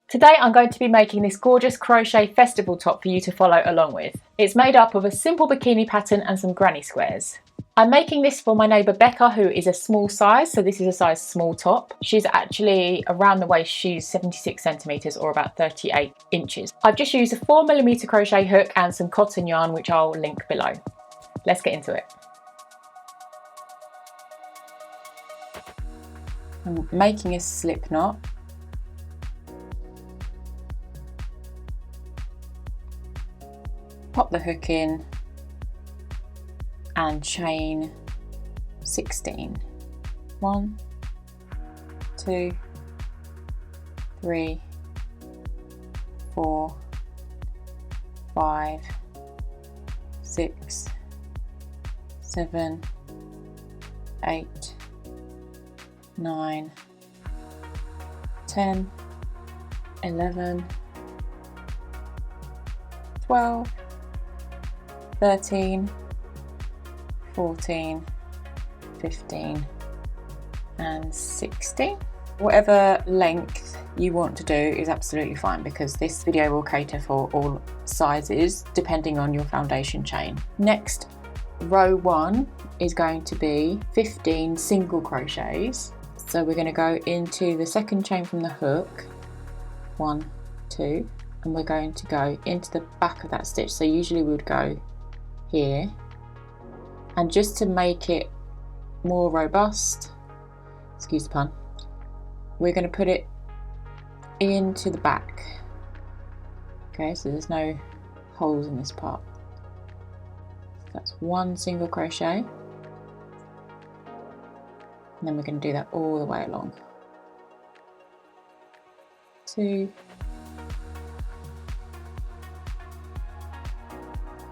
Today I'm going to be making this gorgeous crochet festival top for you to follow along with. It's made up of a simple bikini pattern and some granny squares. I'm making this for my neighbour Becca, who is a small size, so this is a size small top. She's actually around the waist, she's 76 centimetres or about 38 inches. I've just used a 4mm crochet hook and some cotton yarn, which I'll link below. Let's get into it. I'm making a slip knot. Pop the hook in and chain 16. 1, 2, 3, 4, 5, 6, 7, 8, 9, 10, 11, 12, 13, 14, 15 and 16. Whatever length you want to do is absolutely fine, because this video will cater for all sizes depending on your foundation chain. Next, row 1 is going to be 15 single crochets. So we're going to go into the second chain from the hook, 1, 2, and we're going to go into the back of that stitch. So usually we would go here, and just to make it more robust, excuse the pun, we're going to put it into the back. Okay, so there's no holes in this part. That's 1 single crochet, and then we're going to do that all the way along. 2,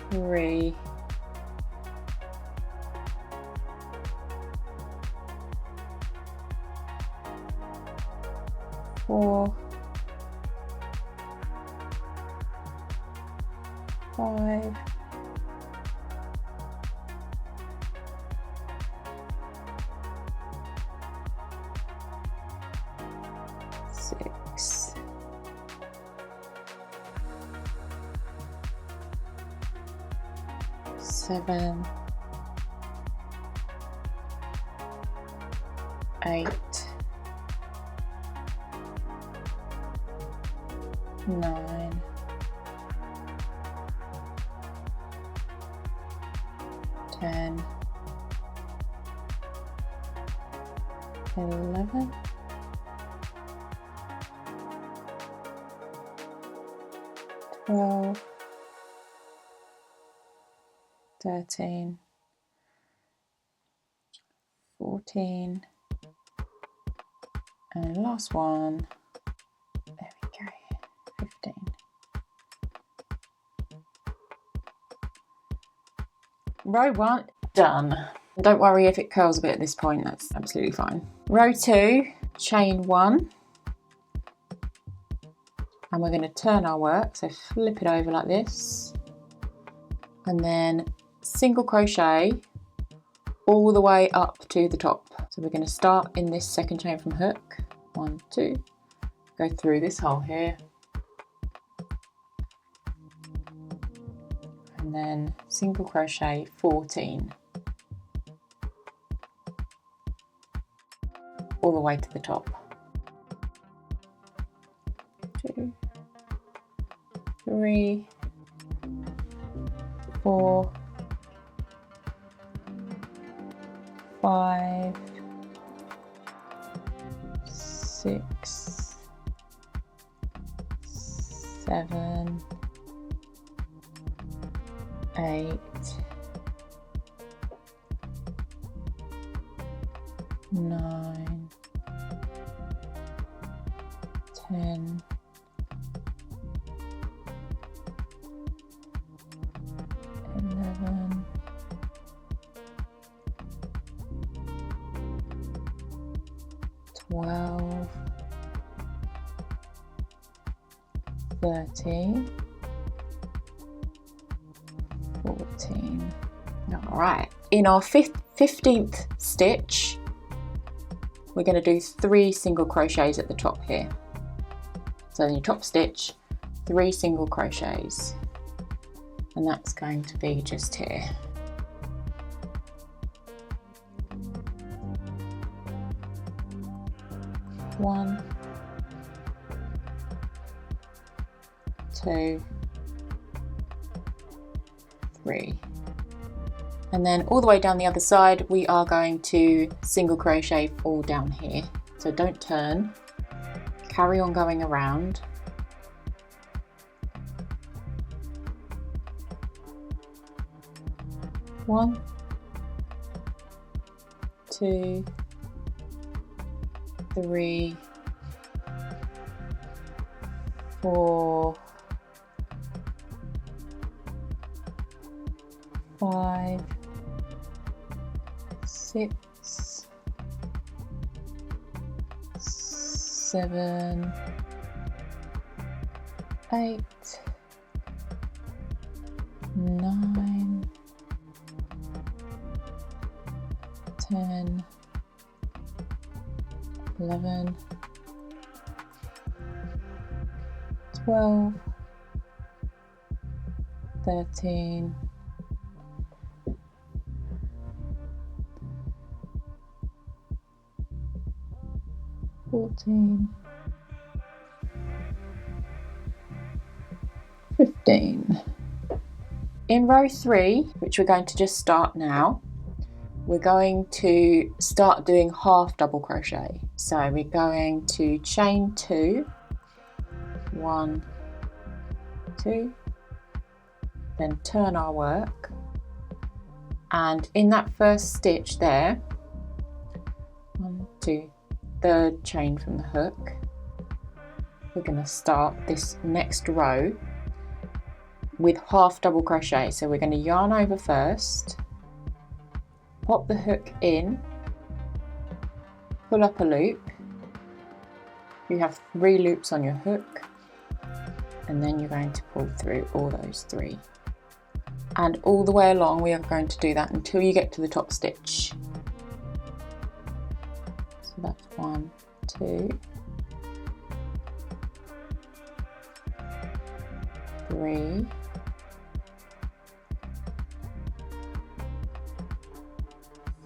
3, 4, 5, 6, 7, 8, 9, 10, 11, 12, 13, 14, and last one, there we go, 15. Row 1 done. Don't worry if it curls a bit at this point, that's absolutely fine. Row 2, chain 1, and we're going to turn our work, so flip it over like this, and then single crochet all the way up to the top. So we're going to start in this second chain from hook, 1, 2, go through this hole here, and then single crochet 14 all the way to the top. 2, 3, 4, 5, 6, 7, 8, 9, 10, 11, 12, 13, 14. All right, in our 15th stitch, we're going to do 3 single crochets at the top here. So in your top stitch, 3 single crochets, and that's going to be just here. One, 2, 3. And then all the way down the other side, we are going to single crochet all down here. So don't turn, carry on going around. One, 2, 3, 4, 5, 6, 7, 8, 9, 10, 11, 12, 13, 14, 15. In row 3, which we're going to just start now, we're going to start doing half double crochet. So we're going to chain 2, 1, 2, then turn our work, and in that first stitch there, 1, 2, third chain from the hook, we're going to start this next row with half double crochet. So we're going to yarn over first, pop the hook in, pull up a loop, you have 3 loops on your hook, and then you're going to pull through all those 3, and all the way along we are going to do that until you get to the top stitch. So that's 1, 2, 3,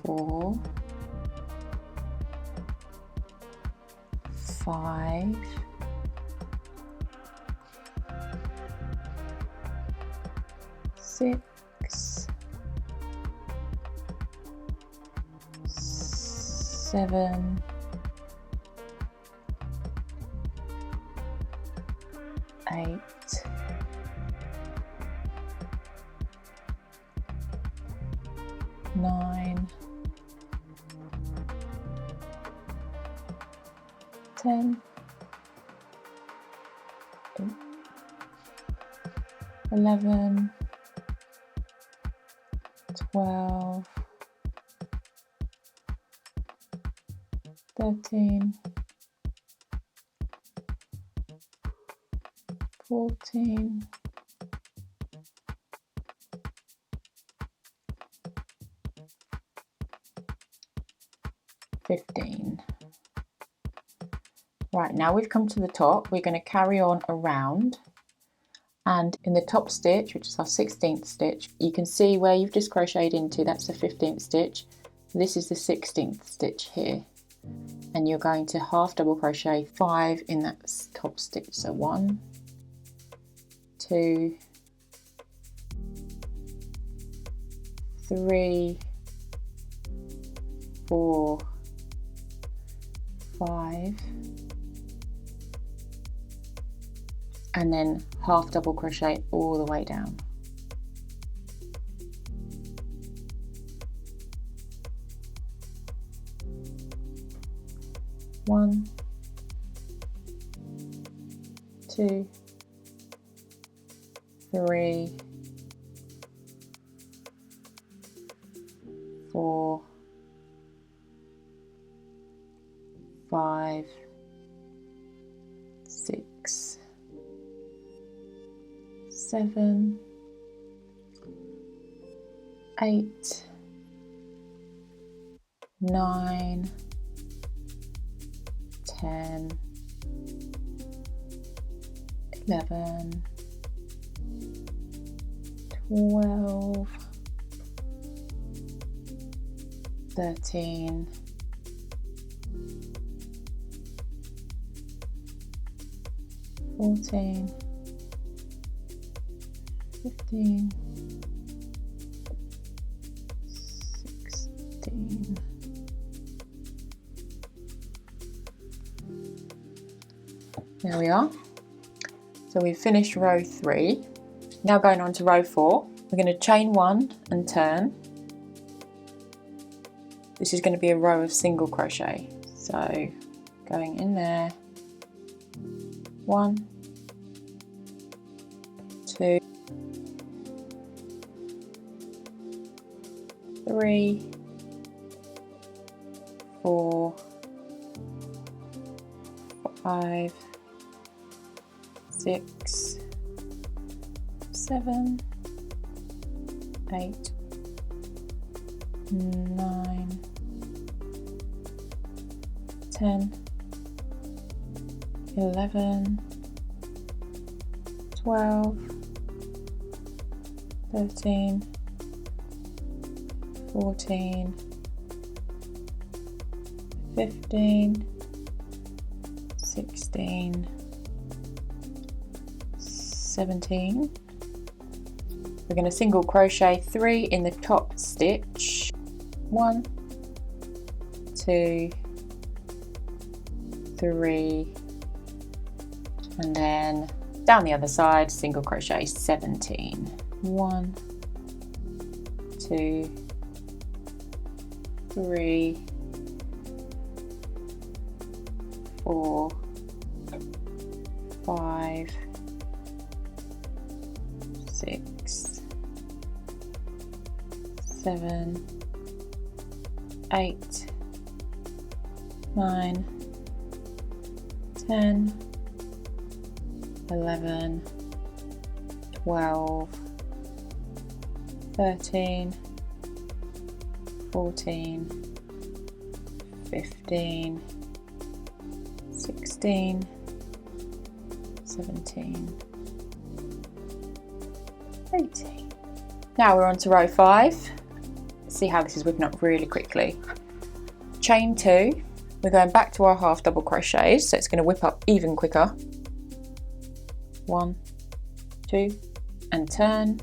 4, 5, 6, 7, 8, 9, 10, 11, 12, 13, 14, 15. Right, now we've come to the top, we're going to carry on around, and in the top stitch, which is our 16th stitch, you can see where you've just crocheted into, that's the 15th stitch. This is the 16th stitch here, and you're going to half double crochet 5 in that top stitch. So 1, 2, 3, 4, 5, and then half double crochet all the way down. One, 2, 3, 4, 5, 6, 7, 8, 9, 10, 11, 12, 13, 14, 15, 16. There we are. So we've finished row 3. Now going on to row 4, we're going to chain 1 and turn. This is going to be a row of single crochet. So going in there, 1, 2, 3, 4, 5, 6, 7, 8, 9, 10, 11, 12, 13, 14, 15, 16, 17. We're going to single crochet 3 in the top stitch. 1, 2, 3, and then down the other side, single crochet 17. 1, 2, 3, 4, 5, 6, 7, 8, 9, 10, 11, 12, 13, 14, 15, 16, 17, 18. Now we're on to row 5. Let's see how this is whipping up really quickly. Chain 2, we're going back to our half double crochets, so it's going to whip up even quicker. 1, 2, and turn.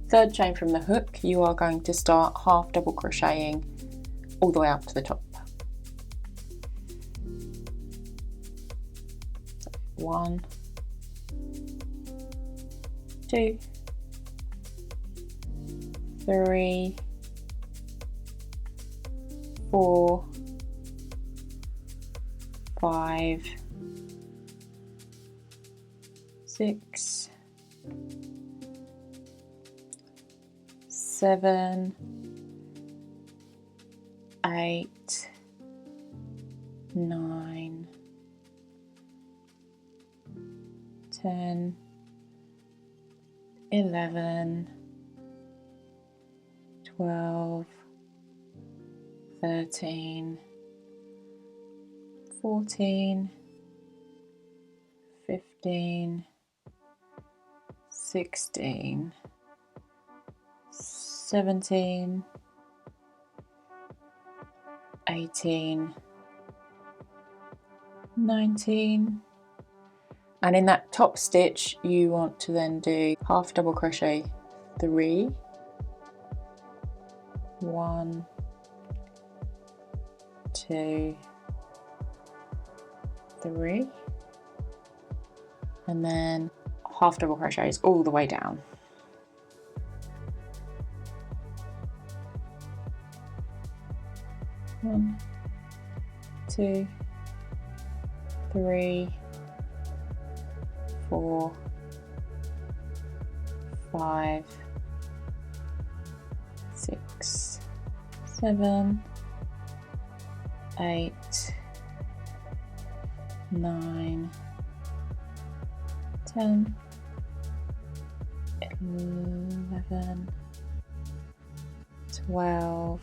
Third chain from the hook, you are going to start half double crocheting all the way up to the top. 1, 2, 3, 4, 5, 6, 7, 8, 9, 10, 11, 12, 13, 14, 15, 16, 17, 18, 19, and in that top stitch you want to then do half double crochet 3, 1, 2, 3, and then half double crochets all the way down. One, 2, 3, 4, 5, 6, 7, 8, 9, 10, 11, 12,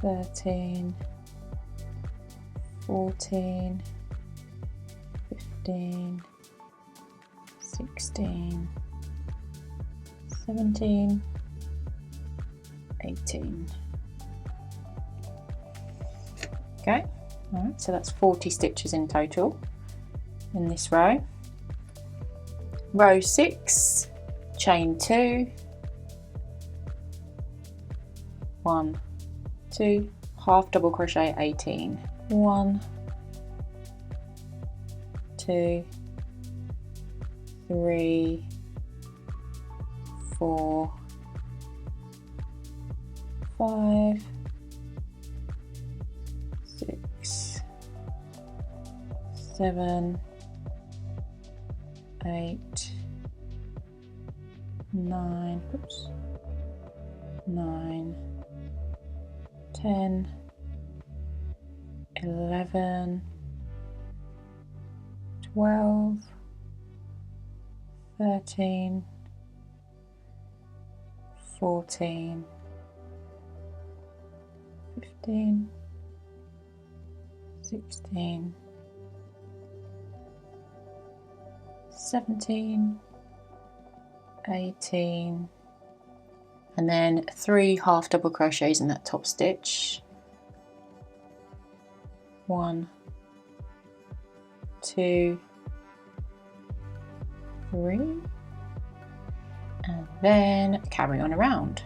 13, 14, 15, 16, 17, 18. Okay, all right, so that's 40 stitches in total in this row. Row 6, chain 2, 1, 2, half double crochet 18, 1, 2, 3, 4, 5, 6, 7, 8, 9, oops, 9, 10, 11, 12, 13, 14, 15, 16, 17, 18, and then 3 half double crochets in that top stitch. 1, 2, 3, and then carry on around.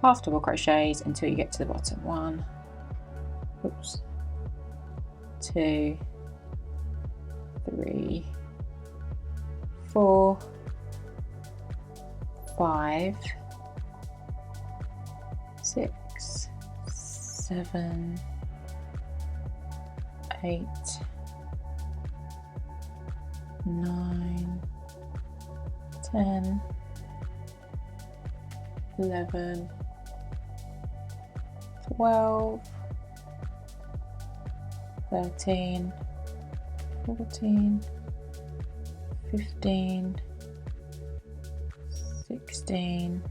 Half double crochets until you get to the bottom. 1, oops, 2, 3, 4, 5, 6, 7, 8, 9, 10, 11, 12, 13, 14, 15, 16,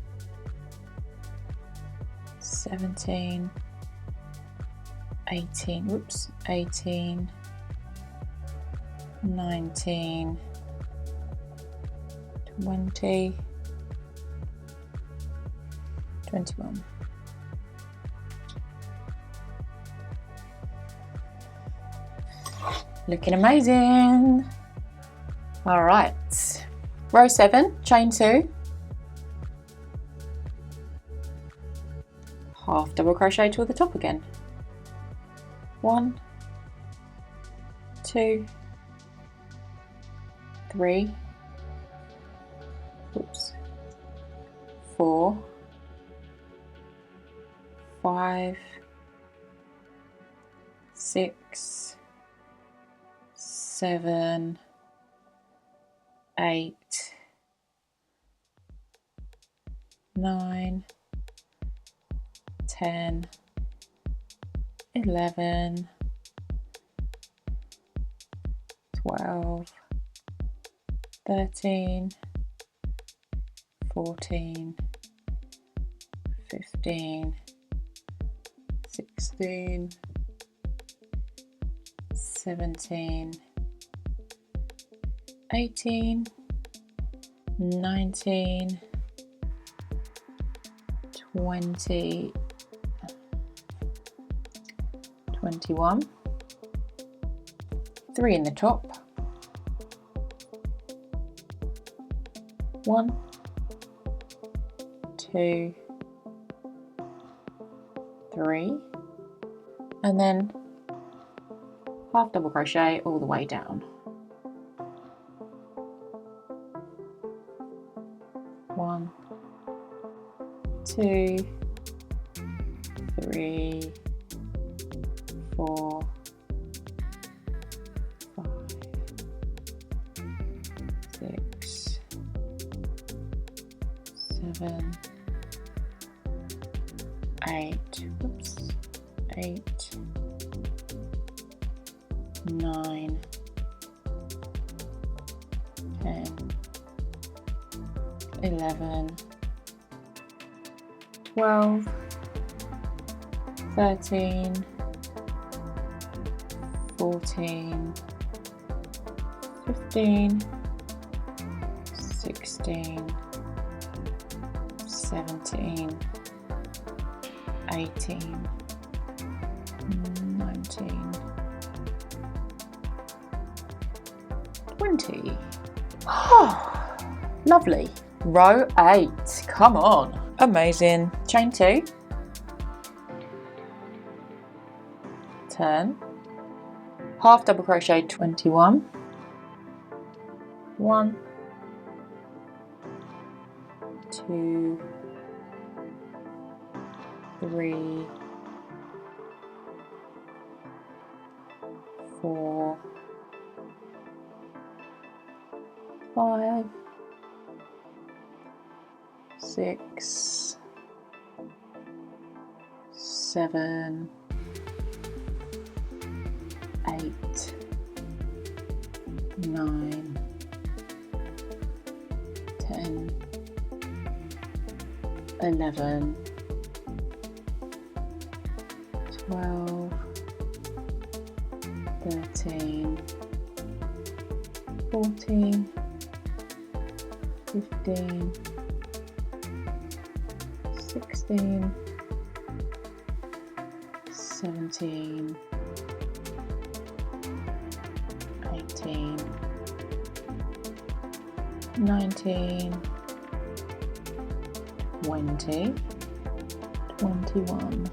17, 18, whoops, 18, 19, 20, 21. Looking amazing. All right, row 7, chain 2, half double crochet to the top again. 1, 2, 3, oops, 4, 5, 6, 7, 8, 9, 10, 11, 12, 13, 14, 15, 16, 17, 18, 19, 20, 21, 3 in the top, 1, 2, 3, and then half double crochet all the way down. 1, 2, 3, 4, 5, 6, 7, 8, oops, 8, 9, 10, 11, 12, 13, 14, 15, 16, 17, 18, 19, 20. Oh, lovely. Row 8, come on. Amazing. Chain 2, turn, half double crochet 21, 1, 2, 3, 4, 5, 6, 7, 8, 9, 10, 11, 12, 13, 14, 15, 16, 17, 18, 19, 20, 21.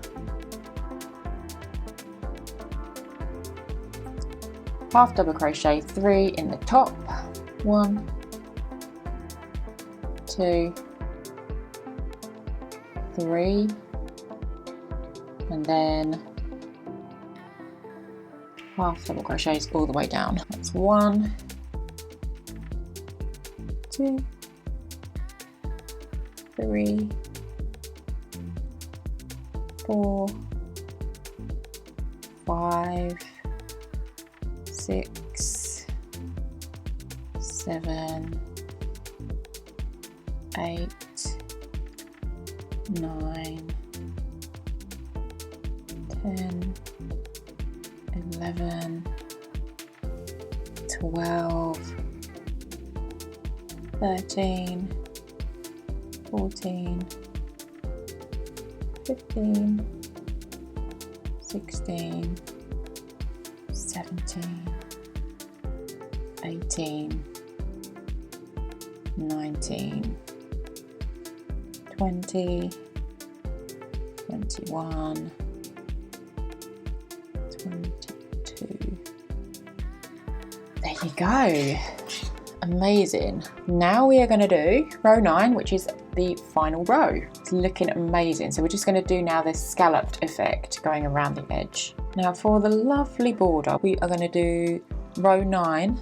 Half double crochet 3 in the top, 1, 2, 3, and then half double crochets all the way down. That's 1, 2, 3, 4, 5, 6, 7, 8, 9, 10, 11, 12, 13, 14, 15, 16, 17, 18, 19, 20, 21, 22. There you go. Amazing. Now we are going to do row 9, which is the final row. It's looking amazing. So we're just going to do now this scalloped effect going around the edge. Now for the lovely border, we are going to do row 9,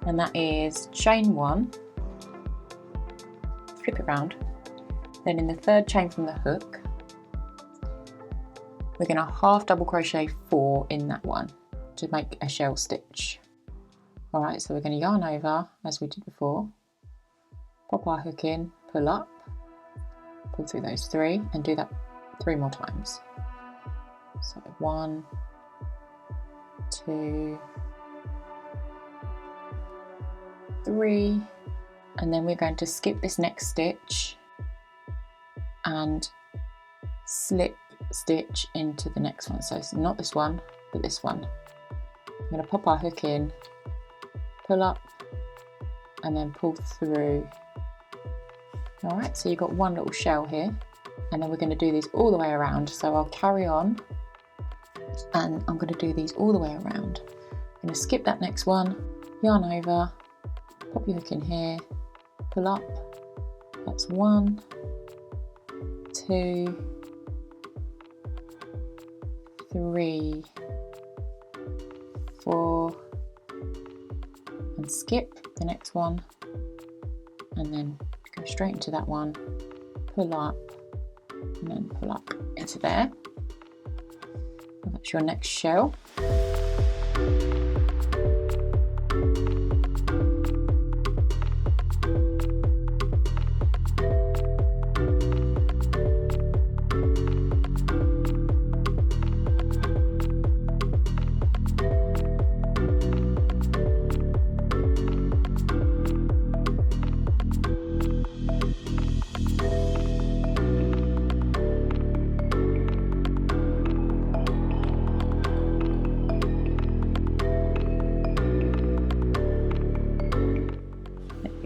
and that is chain 1, flip it around, then in the third chain from the hook, we're going to half double crochet 4 in that one to make a shell stitch. Alright, so we're going to yarn over as we did before, pop our hook in, pull up, pull through those 3, and do that 3 more times. So 1, 2, 3, and then we're going to skip this next stitch and slip stitch into the next one. So it's not this one, but this one. I'm going to pop our hook in, pull up, and then pull through. Alright, so you've got one little shell here, and then we're going to do these all the way around. So I'll carry on, and I'm going to do these all the way around. I'm going to skip that next one, yarn over, pop your hook in here, pull up. That's 1, 2, 3, 4, and skip the next one, and then go straight into that one, pull up, and then pull up into there. And that's your next shell.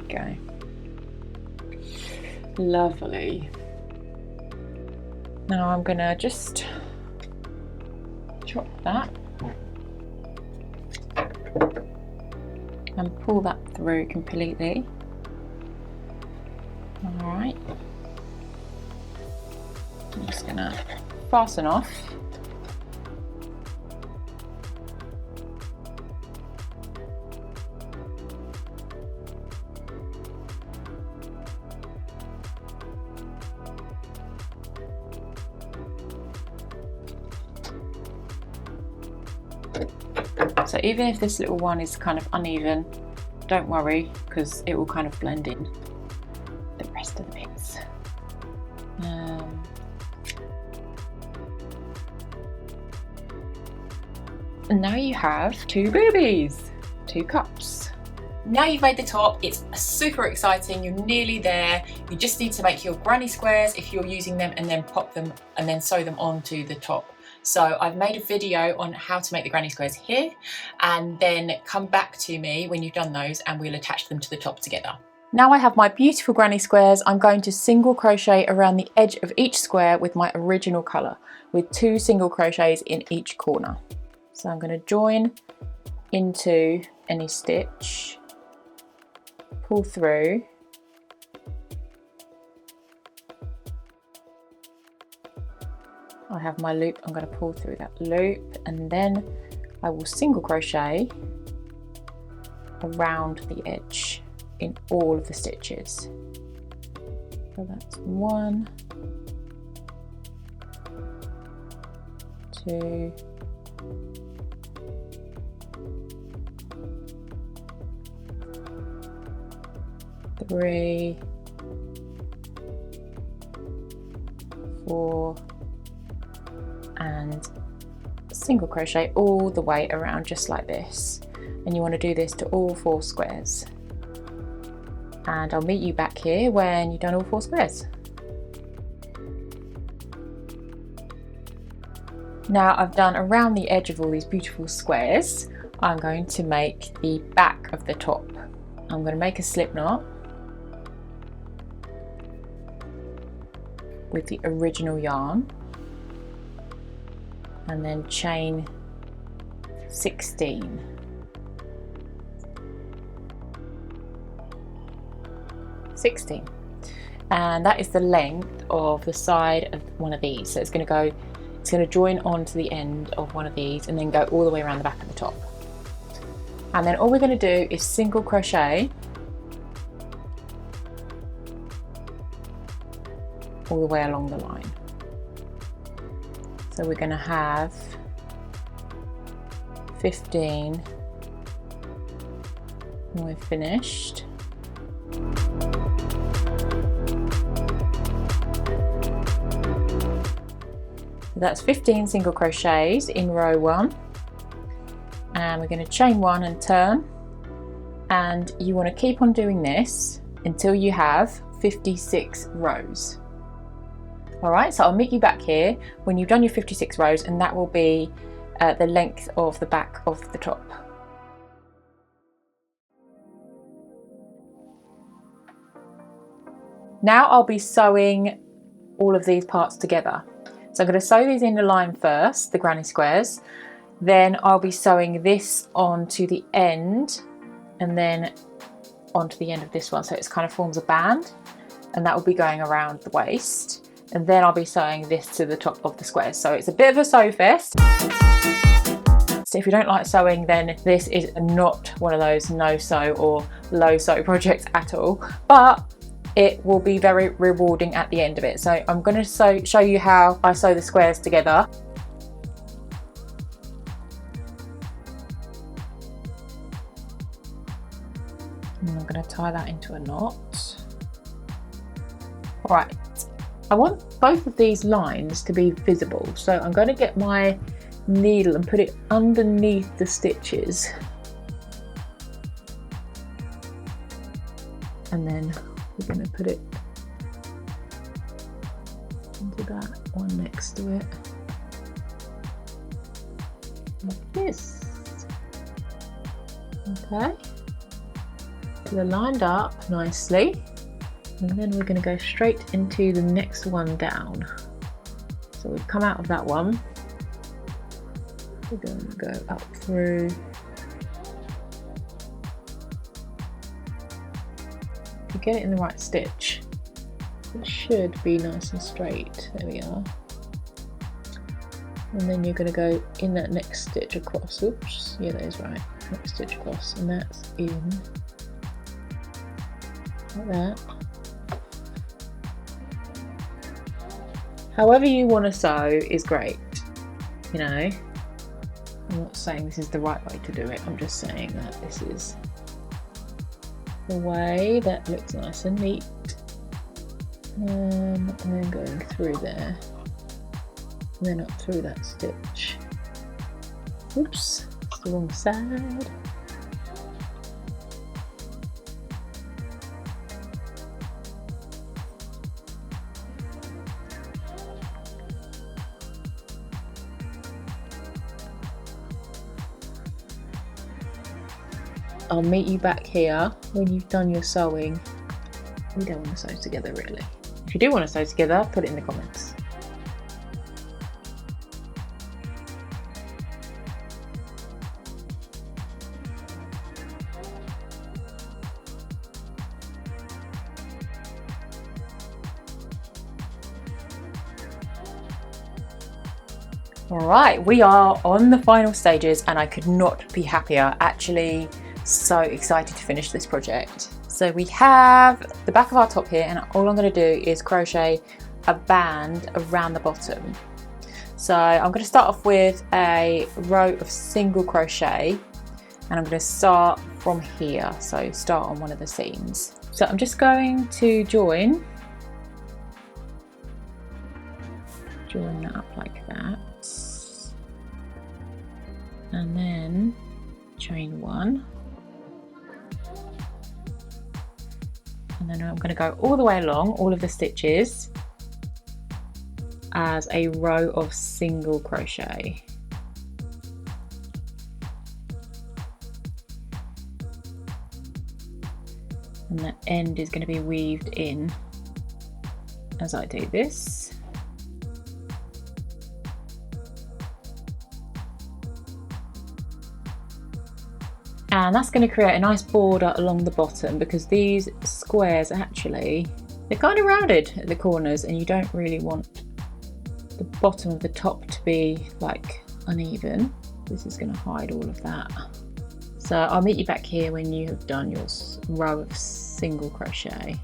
go. Lovely. Now I'm gonna just chop that and pull that through completely. All right. I'm just gonna fasten off. So even if this little one is kind of uneven, don't worry, because it will kind of blend in the rest of the bits. And now you have two boobies, two cups. Now you've made the top, it's super exciting, you're nearly there. You just need to make your granny squares if you're using them, and then pop them and then sew them onto the top. So I've made a video on how to make the granny squares here, and then come back to me when you've done those and we'll attach them to the top together. Now I have my beautiful granny squares. I'm going to single crochet around the edge of each square with my original colour, with 2 single crochets in each corner. So I'm going to join into any stitch, pull through, I have my loop, I'm going to pull through that loop, and then I will single crochet around the edge in all of the stitches. So that's 1, 2, 3, 4, and single crochet all the way around just like this. And you want to do this to all 4 squares. And I'll meet you back here when you've done all 4 squares. Now I've done around the edge of all these beautiful squares, I'm going to make the back of the top. I'm going to make a slip knot with the original yarn, and then chain 16. And that is the length of the side of one of these. So it's going to join onto the end of one of these and then go all the way around the back of the top. And then all we're going to do is single crochet all the way along the line. So we're going to have 15 when we're finished. So that's 15 single crochets in row 1, and we're going to chain 1 and turn, and you want to keep on doing this until you have 56 rows. Alright, so I'll meet you back here when you've done your 56 rows, and that will be the length of the back of the top. Now I'll be sewing all of these parts together. So I'm going to sew these in the line first, the granny squares, then I'll be sewing this onto the end and then onto the end of this one, so it kind of forms a band, and that will be going around the waist. And then I'll be sewing this to the top of the squares. So it's a bit of a sew fest. So if you don't like sewing, then this is not one of those no sew or low sew projects at all, but it will be very rewarding at the end of it. So I'm going to show you how I sew the squares together. And I'm going to tie that into a knot. All right. I want both of these lines to be visible, so I'm going to get my needle and put it underneath the stitches, and then we're going to put it into that one next to it, like this. Okay, So they're lined up nicely, and then we're going to go straight into the next one down. So we've come out of that one, we're going to go up through. If you get it in the right stitch, it should be nice and straight. There we are. And then you're going to go in that next stitch across. Oops, yeah, that is right. Next stitch across, and that's in like that. However you want to sew is great, you know. I'm not saying this is the right way to do it, I'm just saying that this is the way that looks nice and neat. And then going through there, and then up through that stitch. Oops, it's the wrong side. I'll meet you back here when you've done your sewing. We don't want to sew together really. If you do want to sew together, put it in the comments. Alright, we are on the final stages and I could not be happier. Actually, so excited to finish this project. So we have the back of our top here, and all I'm going to do is crochet a band around the bottom. So I'm going to start off with a row of single crochet, and I'm going to start from here. So start on one of the seams. So I'm just going to join that up like that, and then chain one. And then I'm going to go all the way along all of the stitches as a row of single crochet. And the end is going to be weaved in as I do this. And that's going to create a nice border along the bottom, because these squares actually, they're kind of rounded at the corners and you don't really want the bottom of the top to be like uneven. This is going to hide all of that. So I'll meet you back here when you have done your row of single crochet.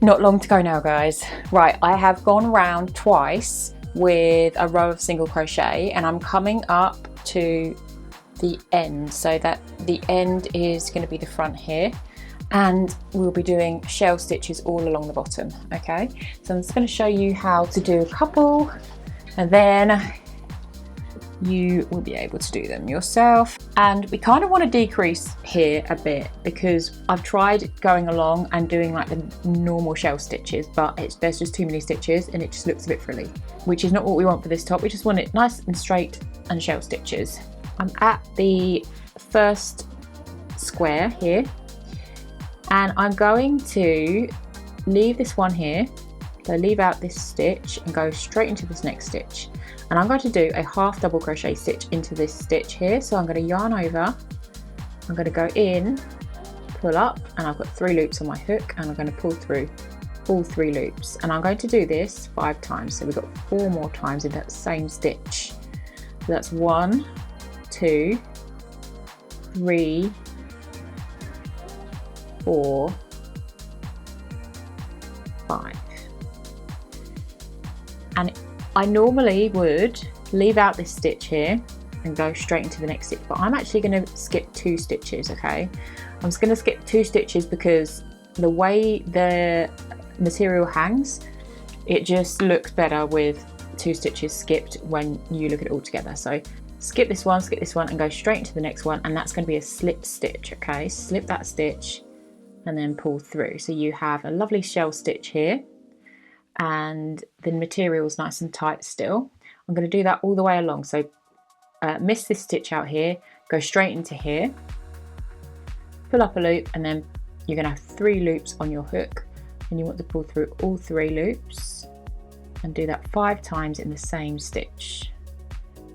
Not long to go now, guys. Right, I have gone round twice with a row of single crochet, and I'm coming up to the end, so that the end is going to be the front here, and we'll be doing shell stitches all along the bottom. Okay, so I'm just going to show you how to do a couple, and then you will be able to do them yourself. And we kind of want to decrease here a bit, because I've tried going along and doing like the normal shell stitches, but there's just too many stitches and it just looks a bit frilly, which is not what we want for this top. We just want it nice and straight and shell stitches. I'm at the first square here, and I'm going to leave this one here, so leave out this stitch and go straight into this next stitch, and I'm going to do a half double crochet stitch into this stitch here. So I'm going to yarn over, I'm going to go in, pull up, and I've got 3 loops on my hook, and I'm going to pull through all 3 loops, and I'm going to do this 5 times, so we've got 4 more times in that same stitch. So that's 1, 2, 3, 4, 5. And I normally would leave out this stitch here and go straight into the next stitch, but I'm actually going to skip 2 stitches. Okay, I'm just going to skip 2 stitches because the way the material hangs, it just looks better with 2 stitches skipped when you look at it all together. So skip this one, and go straight into the next one, and that's going to be a slip stitch. Okay, slip that stitch and then pull through, so you have a lovely shell stitch here, and the material is nice and tight still. I'm going to do that all the way along, so miss this stitch out here, go straight into here, pull up a loop, and then you're going to have 3 loops on your hook, and you want to pull through all 3 loops and do that 5 times in the same stitch.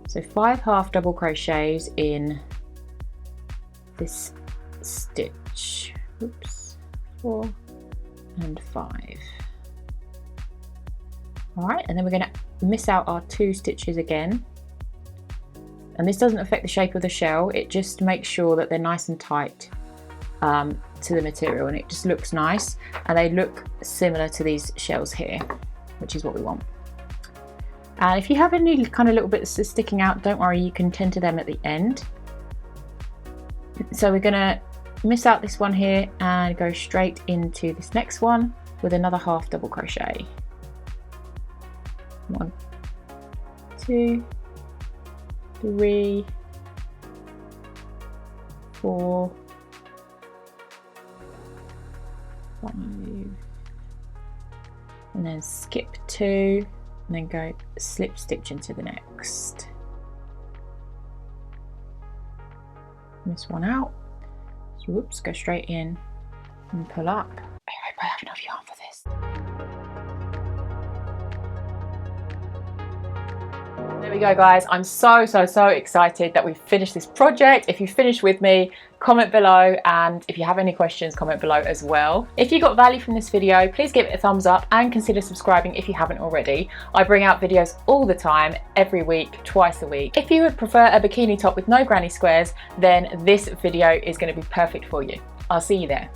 So 5 half double crochets in this stitch. Oops, 4 and 5. All right, and then we're going to miss out our 2 stitches again. And this doesn't affect the shape of the shell, it just makes sure that they're nice and tight to the material, and it just looks nice, and they look similar to these shells here, which is what we want. And if you have any kind of little bits sticking out, don't worry, you can tend to them at the end. So we're going to miss out this one here and go straight into this next one with another half double crochet. 1, 2, 3, 4, 5, and then skip 2, and then go slip stitch into the next. Miss one out, so whoops, go straight in and pull up. I hope I have enough yarn for this. There we go, guys. I'm so excited that we've finished this project. If you finished with me, comment below, and if you have any questions, comment below as well. If you got value from this video, please give it a thumbs up and consider subscribing if you haven't already. I bring out videos all the time, every week, twice a week. If you would prefer a bikini top with no granny squares, then this video is going to be perfect for you. I'll see you there.